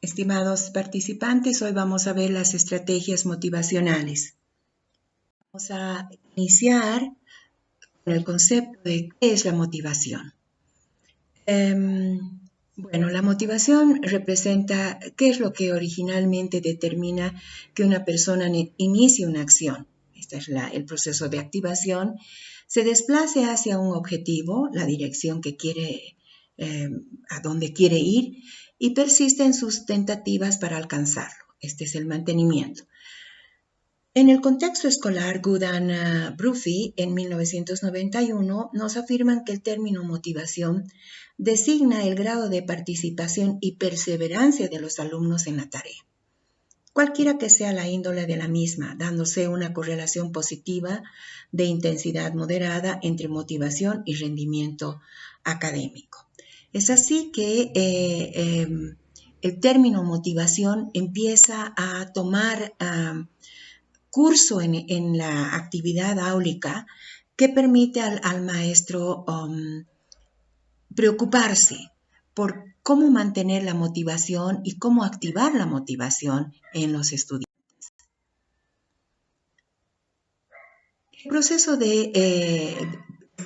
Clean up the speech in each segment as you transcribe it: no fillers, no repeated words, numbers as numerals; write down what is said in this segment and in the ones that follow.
Estimados participantes, hoy vamos a ver las estrategias motivacionales. Vamos a iniciar con el concepto de qué es la motivación. Bueno, la motivación representa qué es lo que originalmente determina que una persona inicie una acción. Este es el proceso de activación. Se desplace hacia un objetivo, la dirección que quiere, a donde quiere ir, y persiste en sus tentativas para alcanzarlo. Este es el mantenimiento. En el contexto escolar, Good and Brophy, en 1991, nos afirman que el término motivación designa el grado de participación y perseverancia de los alumnos en la tarea, cualquiera que sea la índole de la misma, dándose una correlación positiva de intensidad moderada entre motivación y rendimiento académico. Es así que el término motivación empieza a tomar curso en la actividad áulica que permite al maestro preocuparse por cómo mantener la motivación y cómo activar la motivación en los estudiantes. Por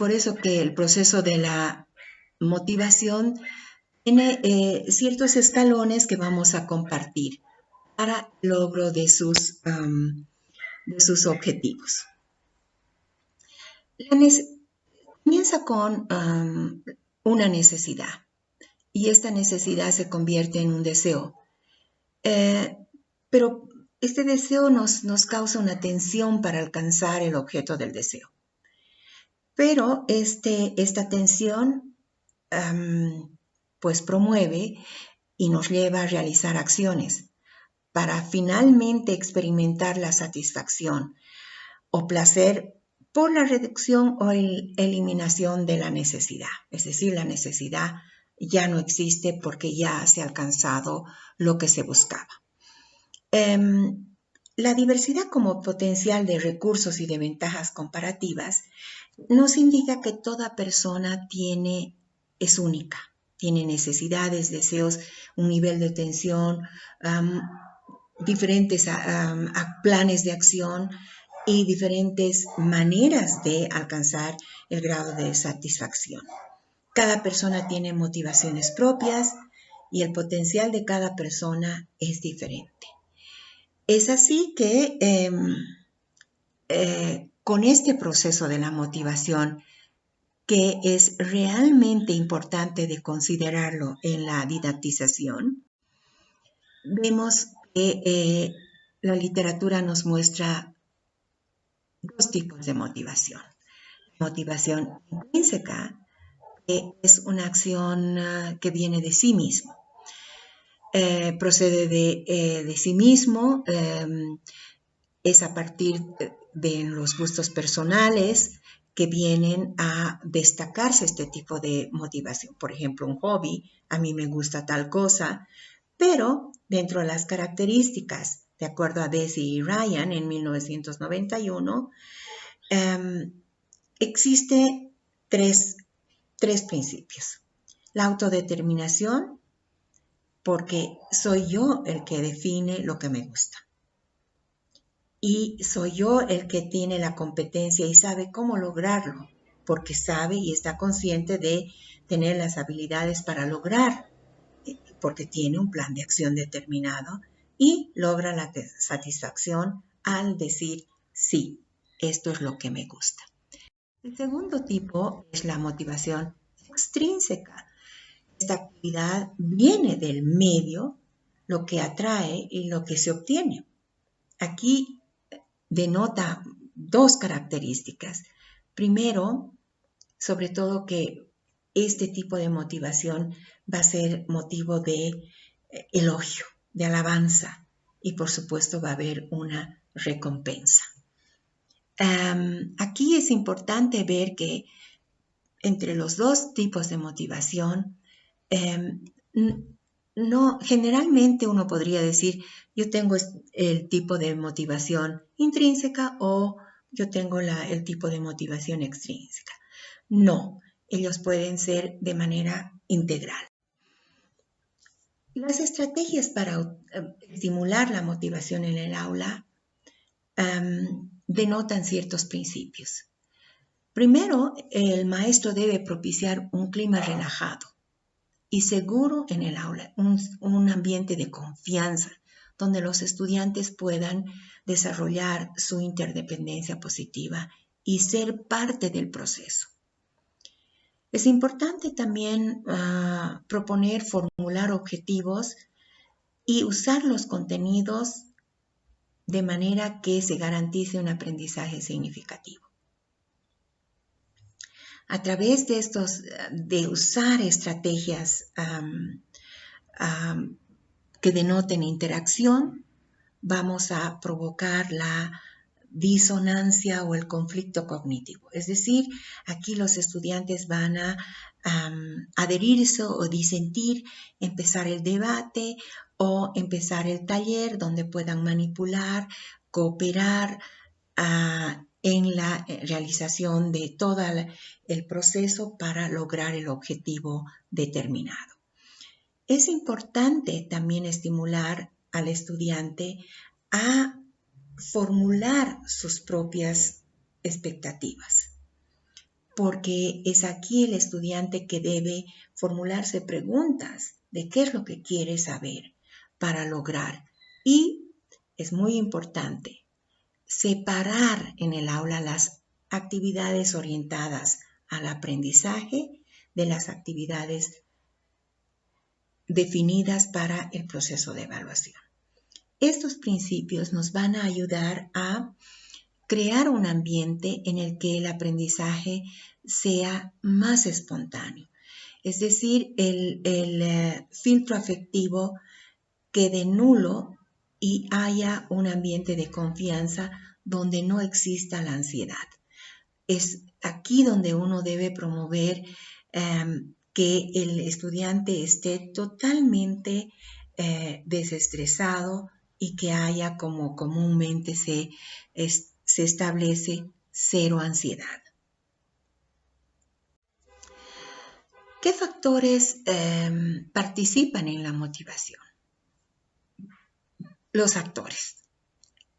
eso que el proceso de la motivación tiene ciertos escalones que vamos a compartir para el logro de sus objetivos. Comienza con una necesidad y esta necesidad se convierte en un deseo. Pero este deseo nos causa una tensión para alcanzar el objeto del deseo. Pero esta tensión pues promueve y nos lleva a realizar acciones para finalmente experimentar la satisfacción o placer por la reducción o eliminación de la necesidad. Es decir, la necesidad ya no existe porque ya se ha alcanzado lo que se buscaba. La diversidad como potencial de recursos y de ventajas comparativas nos indica que toda persona es única, tiene necesidades, deseos, un nivel de tensión, diferentes planes de acción y diferentes maneras de alcanzar el grado de satisfacción. Cada persona tiene motivaciones propias y el potencial de cada persona es diferente. Es así que con este proceso de la motivación, que es realmente importante de considerarlo en la didactización, vemos que la literatura nos muestra dos tipos de motivación. Motivación intrínseca, que es una acción que viene de sí mismo. Procede de sí mismo, es a partir de los gustos personales que vienen a destacarse este tipo de motivación. Por ejemplo, un hobby, a mí me gusta tal cosa, pero dentro de las características, de acuerdo a Deci y Ryan en 1991, existe tres principios. La autodeterminación, porque soy yo el que define lo que me gusta. Y soy yo el que tiene la competencia y sabe cómo lograrlo, porque sabe y está consciente de tener las habilidades para lograr, porque tiene un plan de acción determinado y logra la satisfacción al decir, sí, esto es lo que me gusta. El segundo tipo es la motivación extrínseca. Esta actividad viene del medio, lo que atrae y lo que se obtiene. Aquí denota dos características. Primero, sobre todo que este tipo de motivación va a ser motivo de elogio, de alabanza y por supuesto va a haber una recompensa. Aquí es importante ver que entre los dos tipos de motivación, generalmente uno podría decir, yo tengo el tipo de motivación intrínseca o yo tengo el tipo de motivación extrínseca. No, ellos pueden ser de manera integral. Las estrategias para estimular la motivación en el aula denotan ciertos principios. Primero, el maestro debe propiciar un clima relajado y seguro en el aula, un ambiente de confianza, donde los estudiantes puedan desarrollar su interdependencia positiva y ser parte del proceso. Es importante también proponer, formular objetivos y usar los contenidos de manera que se garantice un aprendizaje significativo. A través de usar estrategias que denoten interacción, vamos a provocar la disonancia o el conflicto cognitivo. Es decir, aquí los estudiantes van a adherirse o disentir, empezar el debate o empezar el taller donde puedan manipular, cooperar en la realización de todo el proceso para lograr el objetivo determinado. Es importante también estimular al estudiante a formular sus propias expectativas, porque es aquí el estudiante que debe formularse preguntas de qué es lo que quiere saber para lograr. Y es muy importante separar en el aula las actividades orientadas al aprendizaje de las actividades definidas para el proceso de evaluación. Estos principios nos van a ayudar a crear un ambiente en el que el aprendizaje sea más espontáneo. Es decir, el filtro afectivo quede nulo y haya un ambiente de confianza donde no exista la ansiedad. Es aquí donde uno debe promover que el estudiante esté totalmente desestresado y que haya, como comúnmente se establece, cero ansiedad. ¿Qué factores participan en la motivación? Los actores,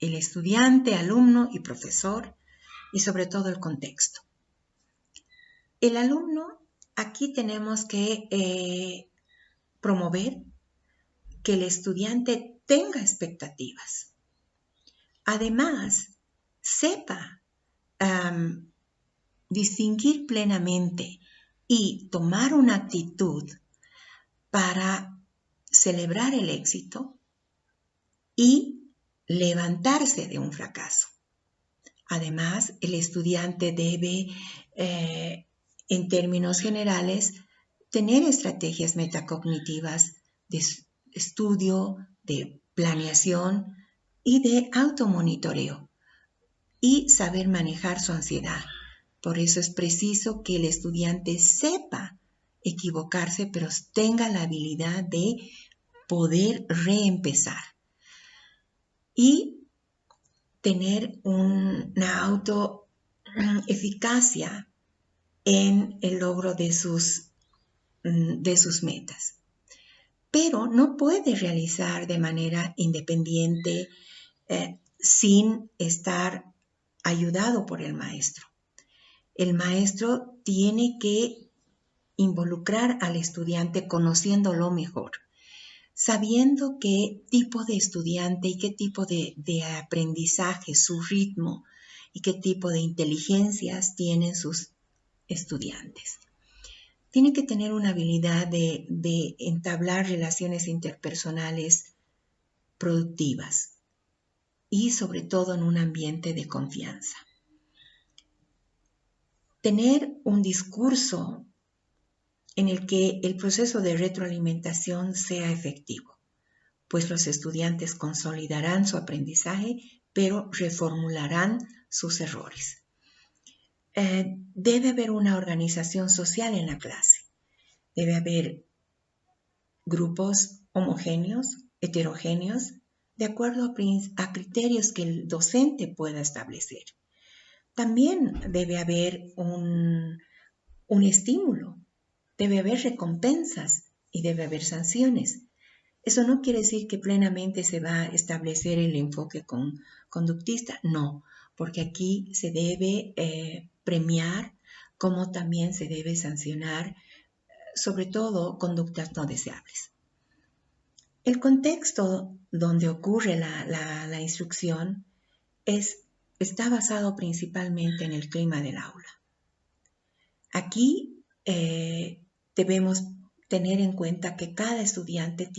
el estudiante, alumno y profesor, y sobre todo el contexto. El alumno, aquí tenemos que promover que el estudiante tenga expectativas. Además, sepa distinguir plenamente y tomar una actitud para celebrar el éxito y levantarse de un fracaso. Además, el estudiante debe, en términos generales, tener estrategias metacognitivas de estudio, de planeación y de automonitoreo y saber manejar su ansiedad. Por eso es preciso que el estudiante sepa equivocarse, pero tenga la habilidad de poder reempezar y tener una autoeficacia en el logro de sus metas. Pero no puede realizar de manera independiente sin estar ayudado por el maestro. El maestro tiene que involucrar al estudiante conociéndolo mejor, sabiendo qué tipo de estudiante y qué tipo de aprendizaje, su ritmo y qué tipo de inteligencias tienen sus estudiantes. Tiene que tener una habilidad de entablar relaciones interpersonales productivas y sobre todo en un ambiente de confianza. Tener un discurso en el que el proceso de retroalimentación sea efectivo, pues los estudiantes consolidarán su aprendizaje, pero reformularán sus errores. Debe haber una organización social en la clase. Debe haber grupos homogéneos, heterogéneos, de acuerdo a criterios que el docente pueda establecer. También debe haber un estímulo, debe haber recompensas y debe haber sanciones. Eso no quiere decir que plenamente se va a establecer el enfoque conductista, no, porque aquí se debe premiar como también se debe sancionar, sobre todo conductas no deseables. El contexto donde ocurre la instrucción está basado principalmente en el clima del aula. Aquí debemos tener en cuenta que cada estudiante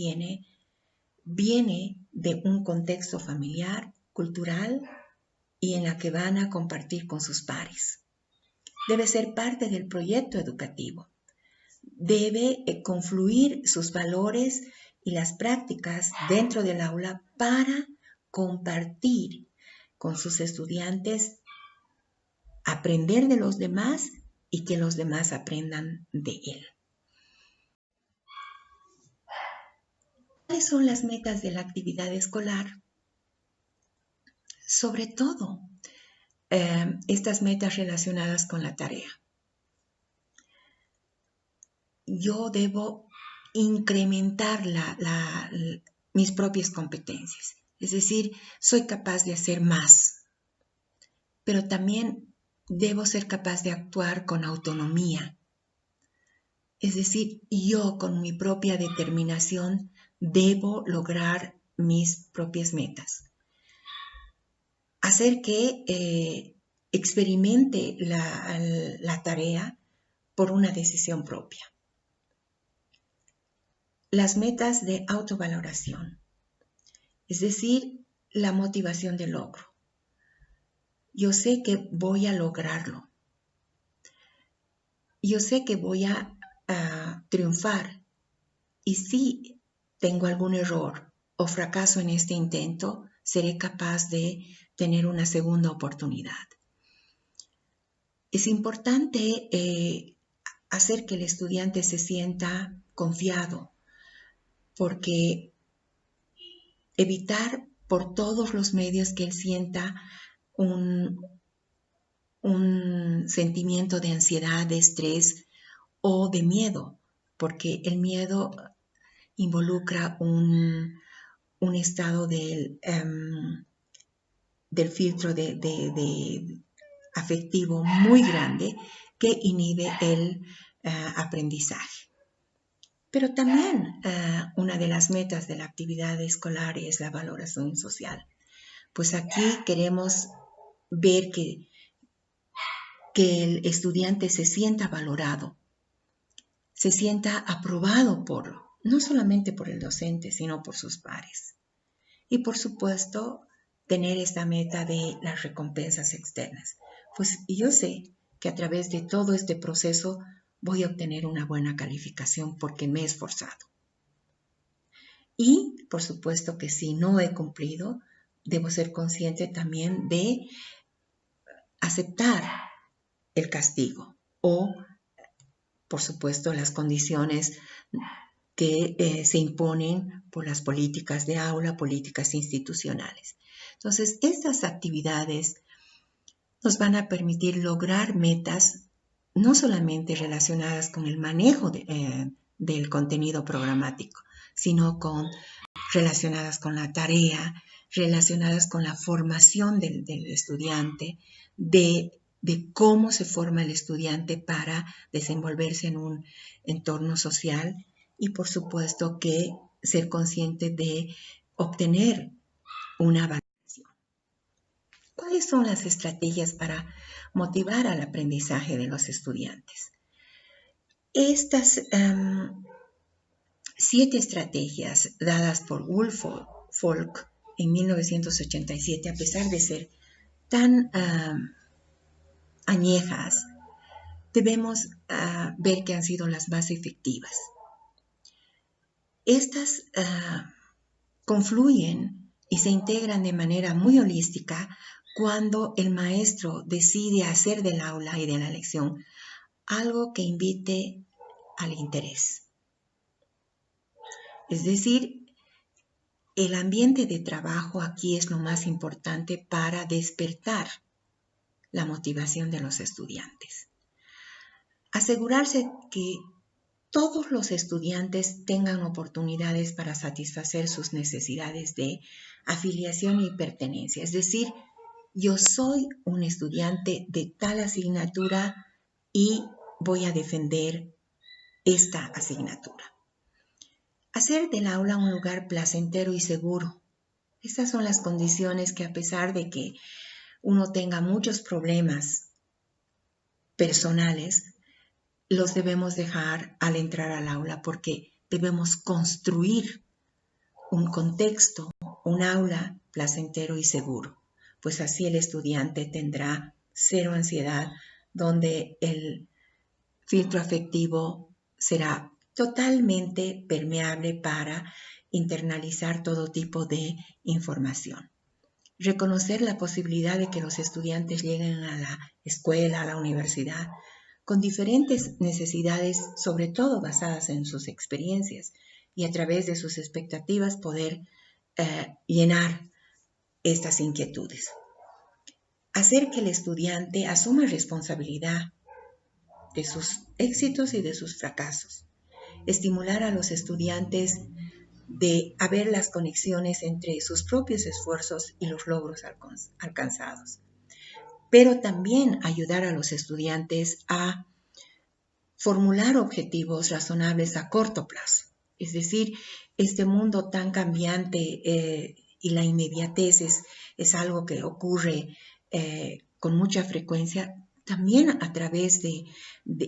viene de un contexto familiar, cultural y en la que van a compartir con sus pares. Debe ser parte del proyecto educativo. Debe confluir sus valores y las prácticas dentro del aula para compartir con sus estudiantes, aprender de los demás y que los demás aprendan de él. ¿Cuáles son las metas de la actividad escolar? Sobre todo, estas metas relacionadas con la tarea. Yo debo incrementar mis propias competencias. Es decir, soy capaz de hacer más, pero también debo ser capaz de actuar con autonomía. Es decir, yo con mi propia determinación debo lograr mis propias metas. Hacer que experimente la tarea por una decisión propia. Las metas de autovaloración, es decir, la motivación de logro. Yo sé que voy a lograrlo. Yo sé que voy a triunfar. Y si tengo algún error o fracaso en este intento, seré capaz de tener una segunda oportunidad. Es importante hacer que el estudiante se sienta confiado, porque evitar por todos los medios que él sienta un sentimiento de ansiedad, de estrés o de miedo, porque el miedo involucra un estado del filtro de afectivo muy grande que inhibe el aprendizaje. Pero también una de las metas de la actividad escolar es la valoración social. Pues aquí queremos ver que el estudiante se sienta valorado, se sienta aprobado no solamente por el docente, sino por sus pares. Y por supuesto, tener esta meta de las recompensas externas. Pues yo sé que a través de todo este proceso voy a obtener una buena calificación porque me he esforzado. Y por supuesto que si no he cumplido, debo ser consciente también de aceptar el castigo o, por supuesto, las condiciones que se imponen por las políticas de aula, políticas institucionales. Entonces, estas actividades nos van a permitir lograr metas no solamente relacionadas con el manejo del contenido programático, sino relacionadas con la tarea, relacionadas con la formación del estudiante, de cómo se forma el estudiante para desenvolverse en un entorno social y, por supuesto, que ser consciente de obtener una valoración. ¿Cuáles son las estrategias para motivar al aprendizaje de los estudiantes? Estas 7 estrategias dadas por Woolfolk en 1987, a pesar de ser tan añejas, debemos ver que han sido las más efectivas. Estas confluyen y se integran de manera muy holística cuando el maestro decide hacer del aula y de la lección algo que invite al interés. Es decir, el ambiente de trabajo aquí es lo más importante para despertar la motivación de los estudiantes. Asegurarse que todos los estudiantes tengan oportunidades para satisfacer sus necesidades de afiliación y pertenencia. Es decir, yo soy un estudiante de tal asignatura y voy a defender esta asignatura. Hacer del aula un lugar placentero y seguro. Estas son las condiciones que, a pesar de que uno tenga muchos problemas personales, los debemos dejar al entrar al aula, porque debemos construir un contexto, un aula placentero y seguro. Pues así el estudiante tendrá cero ansiedad, donde el filtro afectivo será totalmente permeable para internalizar todo tipo de información. Reconocer la posibilidad de que los estudiantes lleguen a la escuela, a la universidad, con diferentes necesidades, sobre todo basadas en sus experiencias, y a través de sus expectativas poder llenar estas inquietudes. Hacer que el estudiante asuma responsabilidad de sus éxitos y de sus fracasos. Estimular a los estudiantes a ver las conexiones entre sus propios esfuerzos y los logros alcanzados. Pero también ayudar a los estudiantes a formular objetivos razonables a corto plazo. Es decir, este mundo tan cambiante y la inmediatez es algo que ocurre con mucha frecuencia. También a través de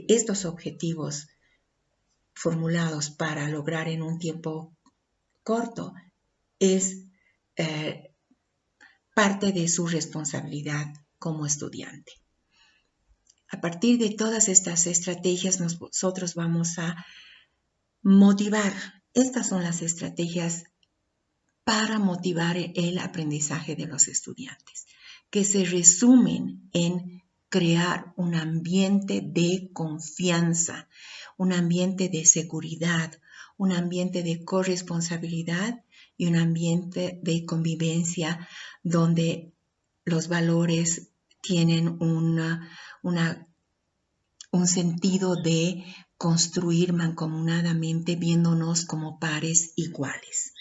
estos objetivos formulados para lograr en un tiempo corto, es parte de su responsabilidad como estudiante. A partir de todas estas estrategias, nosotros vamos a motivar. Estas son las estrategias para motivar el aprendizaje de los estudiantes, que se resumen en crear un ambiente de confianza, un ambiente de seguridad, un ambiente de corresponsabilidad y un ambiente de convivencia donde los valores tienen un sentido de construir mancomunadamente, viéndonos como pares iguales.